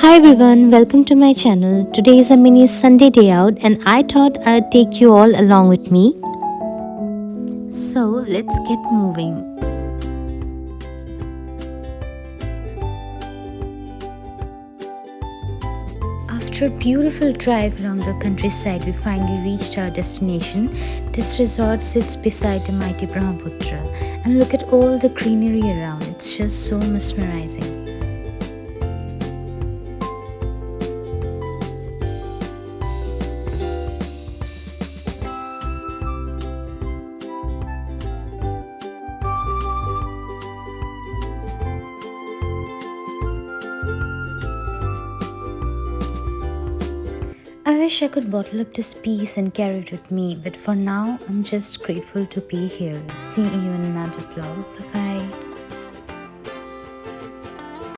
Hi everyone, welcome to my channel. Today is a mini Sunday day out and I thought I'd take you all along with me. So let's get moving. After a beautiful drive along the countryside, we finally reached our destination. This resort sits beside the mighty Brahmaputra and look at all the greenery around. It's just so mesmerizing. I wish I could bottle up this peace and carry it with me, but for now, I'm just grateful to be here. See you in another vlog. Bye bye.